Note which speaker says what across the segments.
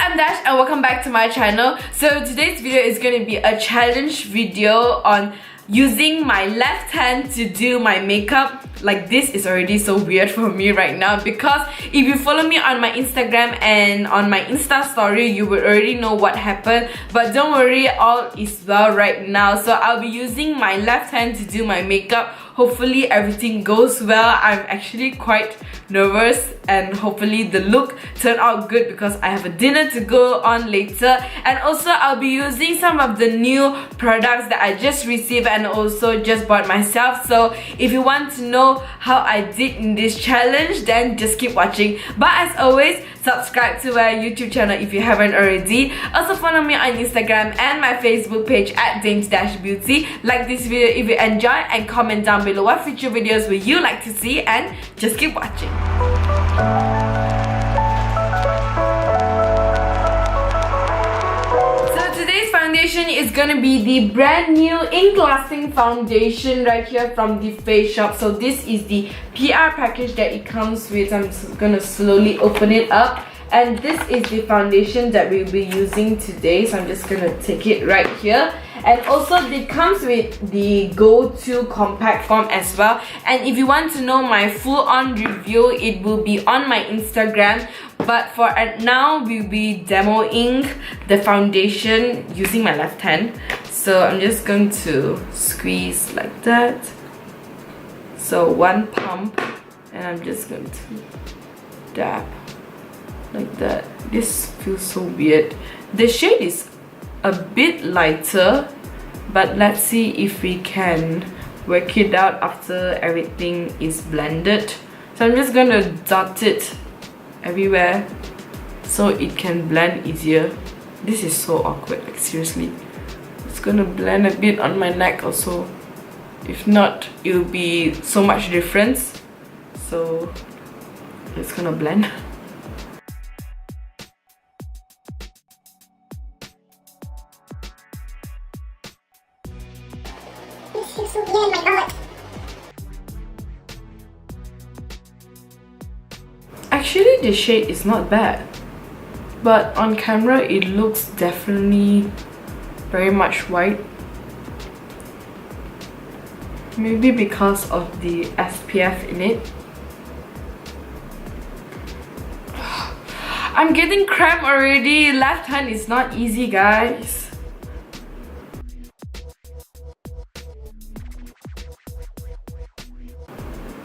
Speaker 1: I'm Dash and welcome back to my channel. So today's video is going to be a challenge video on using my left hand to do my makeup. Like, this is already so weird for me right now, because if you follow me on my Instagram and on my Insta story, you would already know what happened. But don't worry, all is well right now. So I'll be using my left hand to do my makeup. Hopefully everything goes well. I'm actually quite nervous, and hopefully the look turned out good because I have a dinner to go on later. And also I'll be using some of the new products that I just received and also just bought myself. So if you want to know how I did in this challenge, then just keep watching. But as always, subscribe to my YouTube channel if you haven't already. Also follow me on Instagram and my Facebook page at DaintyDashBeauty. Like this video if you enjoy, and comment down below what future videos would you like to see, and just keep watching. So today's foundation is gonna be the brand new ink lasting foundation right here from the Face Shop. So this is the PR package that it comes with. I'm gonna slowly open it up, and this is the foundation that we'll be using today. So I'm just gonna take it right here. And also it comes with the go-to compact form as well. And if you want to know my full-on review, it will be on my Instagram. But for now, we'll be demoing the foundation using my left hand. So I'm just going to squeeze like that. So one pump, and I'm just going to dab like that. This feels so weird. The shade is a bit lighter, but let's see if we can work it out after everything is blended. So I'm just gonna dot it everywhere so it can blend easier. This is so awkward, like seriously. It's gonna blend a bit on my neck also. If not, it'll be so much difference. So it's gonna blend. Actually, the shade is not bad, but on camera it looks definitely very much white. Maybe because of the SPF in it. I'm getting cramp already. Left hand is not easy, guys.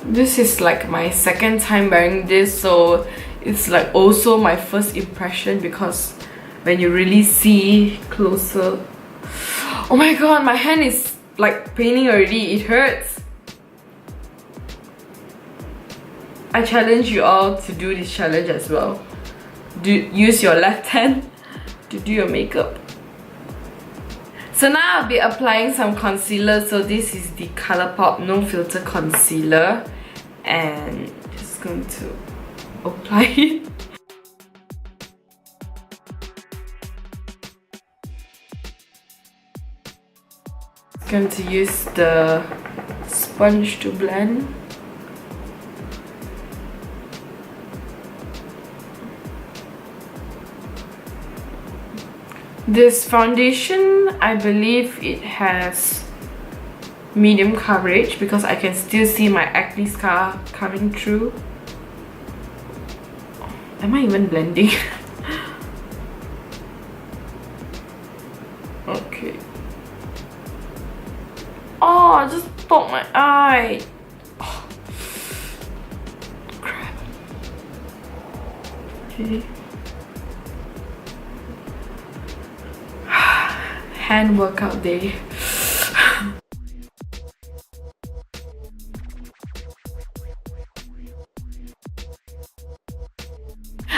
Speaker 1: This is like my second time wearing this, so it's like also my first impression, because when you really see closer, oh my god, my hand is like paining already. It hurts. I challenge you all to do this challenge as well. Use your left hand to do your makeup. So now I'll be applying some concealer. So this is the Colourpop No Filter Concealer, and just going to apply it. Going to use the sponge to blend. This foundation, I believe it has medium coverage because I can still see my acne scar coming through. Am I even blending? Okay. Oh, I just poked my eye. Oh. Crap. Okay. Hand workout day.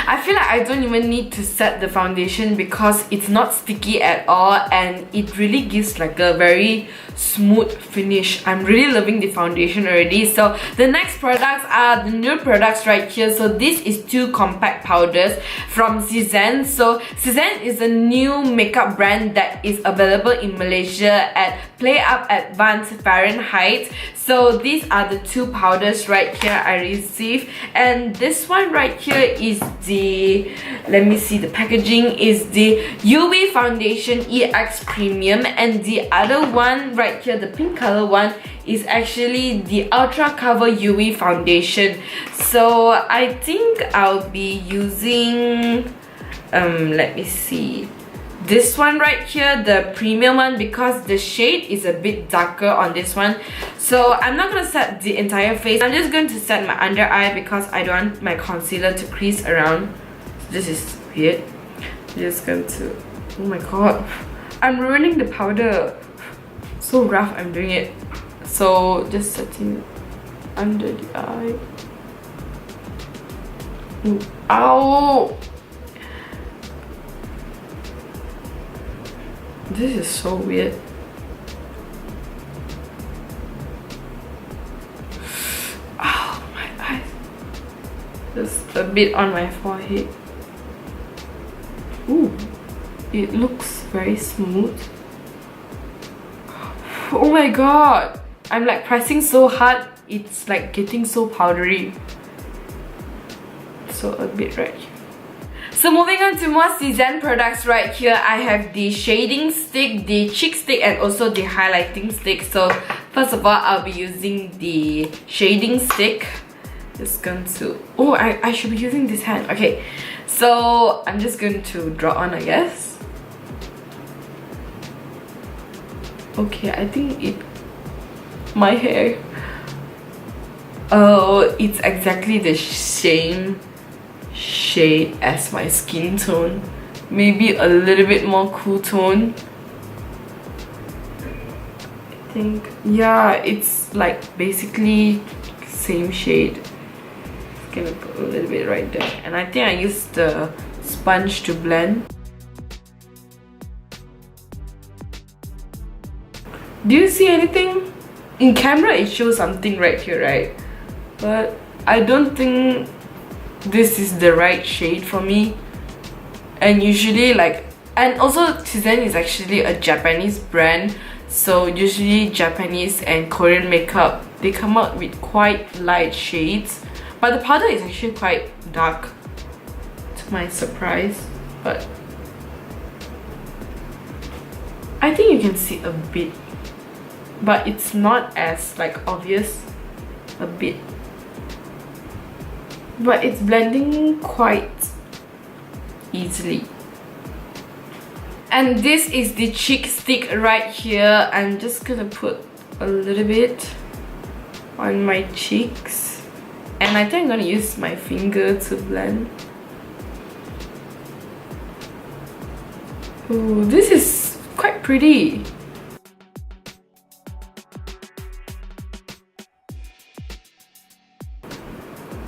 Speaker 1: I feel like I don't even need to set the foundation because it's not sticky at all, and it really gives like a very smooth finish. I'm really loving the foundation already. So the next products are the new products right here. So this is two compact powders from Cezanne. So Cezanne is a new makeup brand that is available in Malaysia at Play Up Advanced Fahrenheit. So these are the two powders right here I received, and this one right here is the the, let me see, the packaging is the UV Foundation EX Premium, and the other one right here, the pink color one, is actually the Ultra Cover UV Foundation. So I think I'll be using let me see, this one right here, the premium one, because the shade is a bit darker on this one. So I'm not gonna set the entire face, I'm just going to set my under eye because I don't want my concealer to crease around. This is weird. I'm just going to, oh my god, I'm ruining the powder. So rough I'm doing it. So just setting under the eye. Ooh, ow! This is so weird. Oh, my eyes. Just a bit on my forehead. Ooh, it looks very smooth. Oh my god, I'm like pressing so hard, it's like getting so powdery. So a bit right here. So moving on to more Cezanne products right here, I have the shading stick, the cheek stick, and also the highlighting stick. So first of all, I'll be using the shading stick. Just going to, oh, I should be using this hand. Okay, so I'm just going to draw on, I guess. Okay, I think it, my hair, oh, it's exactly the same shade as my skin tone, maybe a little bit more cool tone. I think, yeah, it's like basically same shade. Just gonna put a little bit right there, and I think I used the sponge to blend. Do you see anything? In camera it shows something right here, right? But I don't think this is the right shade for me. And usually, like, and also Cezanne is actually a Japanese brand, so usually Japanese and Korean makeup, they come out with quite light shades, but the powder is actually quite dark, to my surprise. But I think you can see a bit, but it's not as like obvious. A bit, but it's blending quite easily. And this is the cheek stick right here. I'm just gonna put a little bit on my cheeks, and I think I'm gonna use my finger to blend. Ooh, this is quite pretty.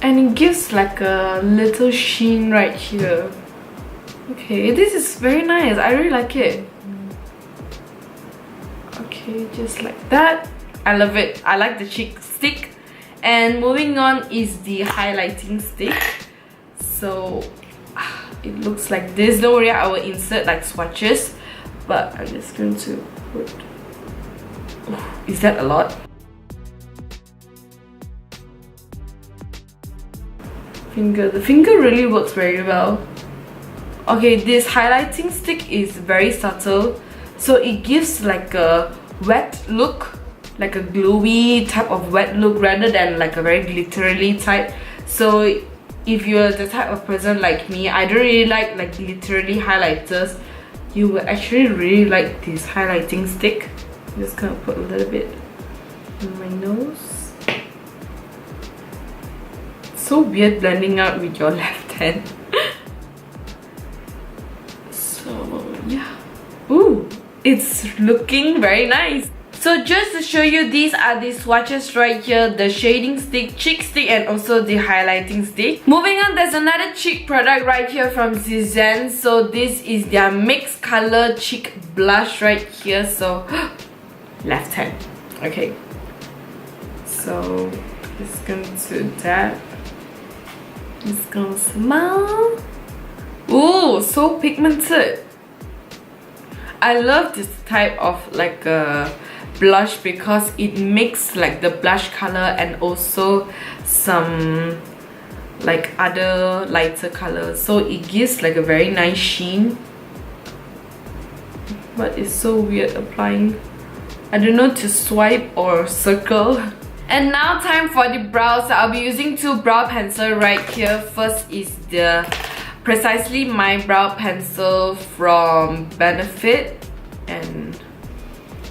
Speaker 1: And it gives like a little sheen right here. Okay, this is very nice. I really like it. Okay, just like that. I love it. I like the cheek stick. And moving on is the highlighting stick. So it looks like this. Don't worry, I will insert like swatches, but I'm just going to put, oh, is that a lot? The finger really works very well. Okay, this highlighting stick is very subtle, so it gives like a wet look, like a glowy type of wet look rather than like a very glittery type. So if you're the type of person like me, I don't really like glittery highlighters, you will actually really like this highlighting stick. I'm just gonna put a little bit on my nose. So weird blending out with your left hand. So yeah, ooh, it's looking very nice. So just to show you, these are the swatches right here, the shading stick, cheek stick, and also the highlighting stick. Moving on, there's another cheek product right here from Cezanne. So this is their mixed color cheek blush right here. So left hand. Okay, so just going to dab. Just gonna smile. Ooh, so pigmented. I love this type of like a blush because it makes like the blush color and also some like other lighter colors, so it gives like a very nice sheen. But it's so weird applying. I don't know to swipe or circle. And now time for the brows. I'll be using two brow pencil right here. First is the Precisely My Brow Pencil from Benefit. And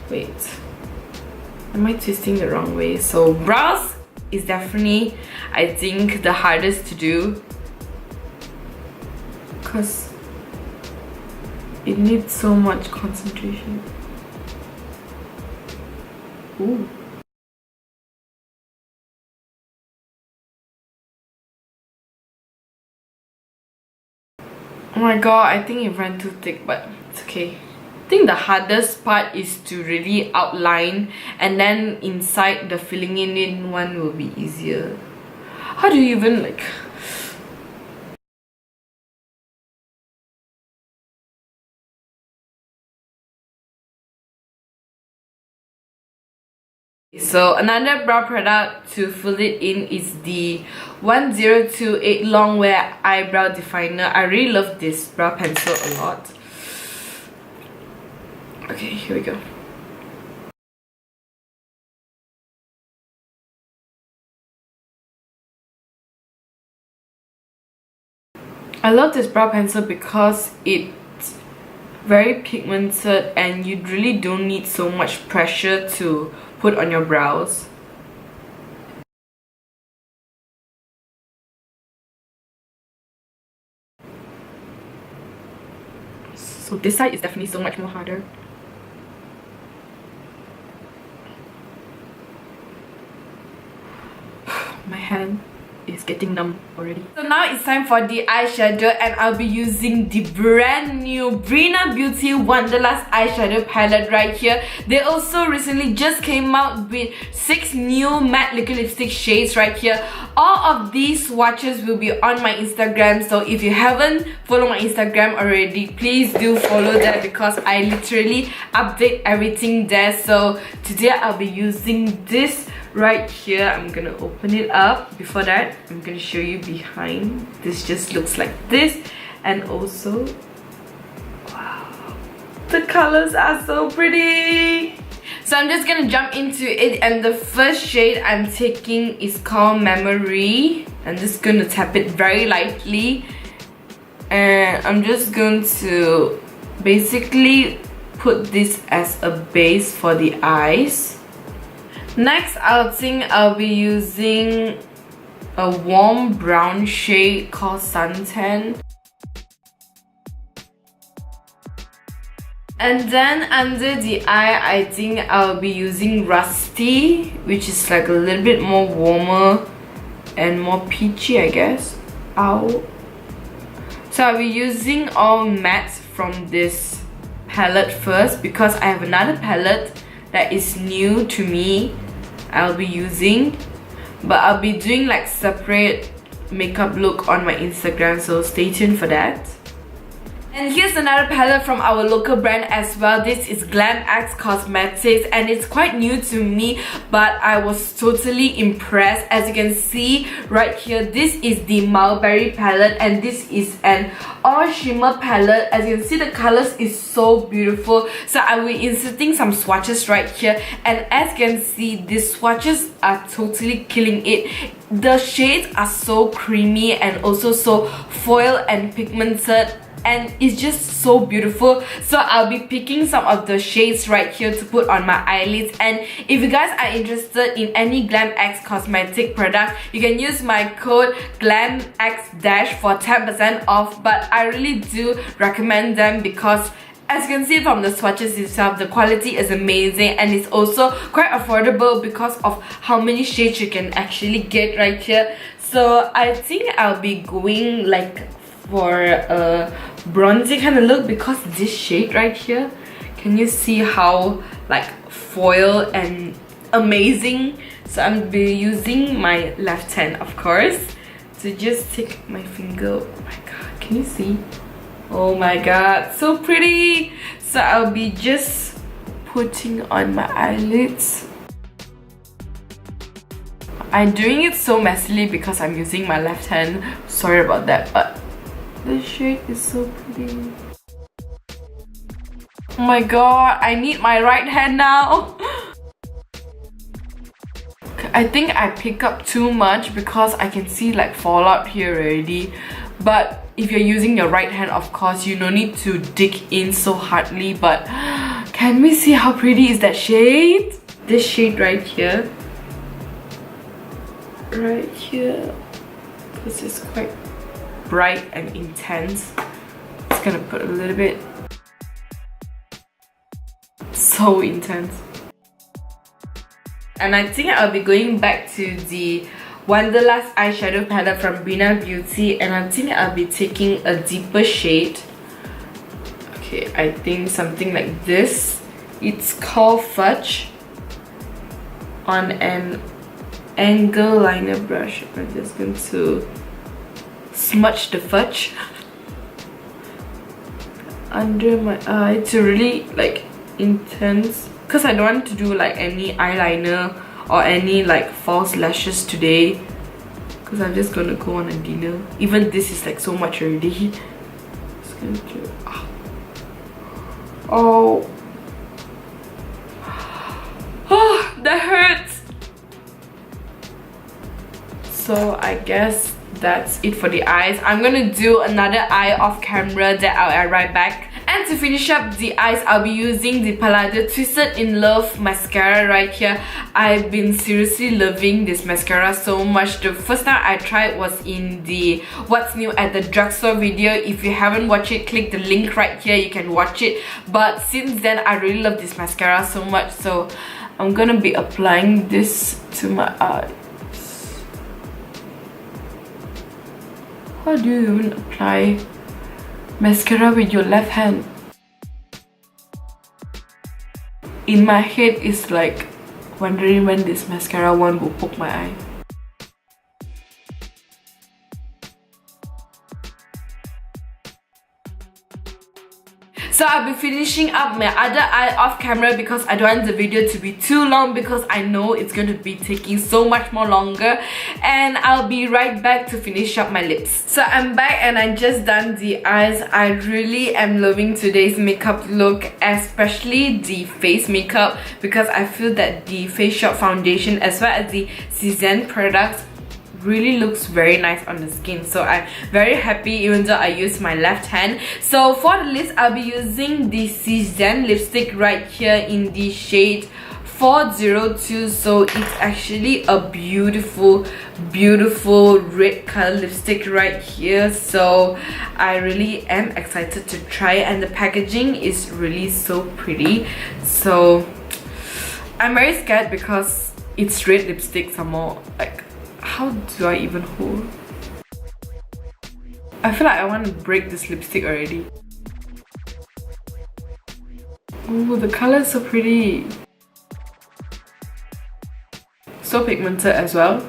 Speaker 1: wait, am I twisting the wrong way? So brows is definitely, I think, the hardest to do because it needs so much concentration. Ooh. Oh my god, I think it ran too thick, but it's okay. I think the hardest part is to really outline, and then inside the filling in one will be easier. How do you even like... So another brow product to fill it in is the 1028 Longwear Eyebrow Definer. I really love this brow pencil a lot. Okay, here we go. I love this brow pencil because it's very pigmented and you really don't need so much pressure to put on your brows. So this side is definitely so much more harder. My hand is getting numb already. So now it's time for the eyeshadow, and I'll be using the brand new Breena Beauty Wanderlust eyeshadow palette right here. They also recently just came out with 6 new matte liquid lipstick shades right here. All of these swatches will be on my Instagram, so if you haven't followed my Instagram already, please do follow that because I literally update everything there. So today I'll be using this right here. I'm gonna open it up. Before that, I'm gonna show you behind. This just looks like this, and also, wow, the colors are so pretty. So I'm just gonna jump into it, and the first shade I'm taking is called Memory. I'm just gonna tap it very lightly, and I'm just going to basically put this as a base for the eyes. Next, I think I'll be using a warm brown shade called Suntan. And then under the eye, I think I'll be using Rusty, which is like a little bit more warmer and more peachy, I guess. Ow. So I'll be using all mattes from this palette first because I have another palette that is new to me I'll be using, but I'll be doing like separate makeup look on my Instagram, so stay tuned for that. And here's another palette from our local brand as well. This is GlamX Cosmetics, and it's quite new to me, but I was totally impressed. As you can see right here, this is the Mulberry palette, and this is an all shimmer palette. As you can see, the colors is so beautiful. So I will be inserting some swatches right here, and as you can see, these swatches are totally killing it. The shades are so creamy and also so foil and pigmented, and it's just so beautiful. So I'll be picking some of the shades right here to put on my eyelids. And if you guys are interested in any GlamX cosmetic product, you can use my code GlamX- for 10% off. But I really do recommend them because, as you can see from the swatches itself, the quality is amazing, and it's also quite affordable because of how many shades you can actually get right here. So I think I'll be going like for a bronzy kind of look because this shade right here, can you see how like foil and amazing? So I'm be using my left hand, of course, to just take my finger. Oh my god, can you see? Oh my god, so pretty. So I'll be just putting on my eyelids. I'm doing it so messily because I'm using my left hand. Sorry about that, but the shade is so pretty. Oh my god, I need my right hand now. I think I pick up too much because I can see like fallout here already. But if you're using your right hand, of course, you no need to dig in so hardly. But can we see how pretty is that shade? This shade right here. Right here. This is quite bright and intense. Just gonna put a little bit. So intense. And I think I'll be going back to the Wanderlust eyeshadow palette from Breena Beauty, and I think I'll be taking a deeper shade. Okay, I think something like this. It's called Fudge. On an angle liner brush, I'm just going to smudge the fudge under my eye to really like intense, because I don't want to do like any eyeliner or any like false lashes today, because I'm just gonna go on a dinner. Even this is like so much already. Just gonna do, oh, that hurts. So I guess that's it for the eyes. I'm gonna do another eye off camera that I'll right back. And to finish up the eyes, I'll be using the Palladio Twisted in Love mascara right here. I've been seriously loving this mascara so much. The first time I tried was in the What's New at the Drugstore video. If you haven't watched it, click the link right here, you can watch it. But since then, I really love this mascara so much. So I'm gonna be applying this to my eyes. How do you even apply mascara with your left hand? In my head, it's like wondering when this mascara one will poke my eye. So I'll be finishing up my other eye off camera because I don't want the video to be too long, because I know it's going to be taking so much more longer. And I'll be right back to finish up my lips. So I'm back and I just done the eyes. I really am loving today's makeup look, especially the face makeup, because I feel that the Face Shop foundation as well as the Cezanne products really looks very nice on the skin. So I'm very happy even though I use my left hand. So for the lips, I'll be using the Cezanne lipstick right here in the shade 402. So it's actually a beautiful red color lipstick right here. So I really am excited to try it, and the packaging is really so pretty. So I'm very scared because it's red lipstick some more. Like, how do I even hold? I feel like I want to break this lipstick already. Oh, the color is so pretty. So pigmented as well.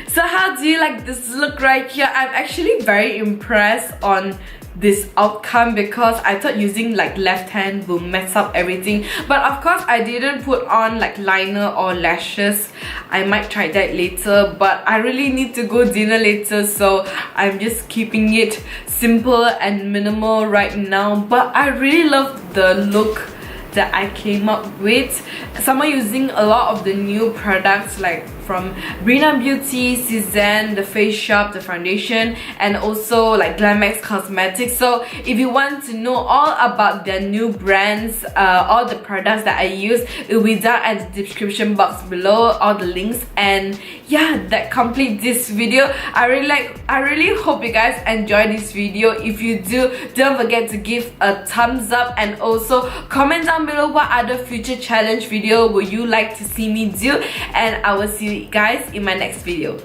Speaker 1: So how do you like this look right here? I'm actually very impressed on this outcome because I thought using like left hand will mess up everything, but of course I didn't put on like liner or lashes. I might try that later, but I really need to go dinner later, so I'm just keeping it simple and minimal right now. But I really love the look that I came up with. Someone using a lot of the new products like from Breena Beauty, Cezanne, the Face Shop, the foundation, and also like GlamX cosmetics. So if you want to know all about their new brands, all the products that I use, it will be down at the description box below, all the links. And yeah, that completes this video. I really hope you guys enjoy this video. If you do, don't forget to give a thumbs up, and also comment down below what other future challenge video would you like to see me do, and I will see you guys in my next video.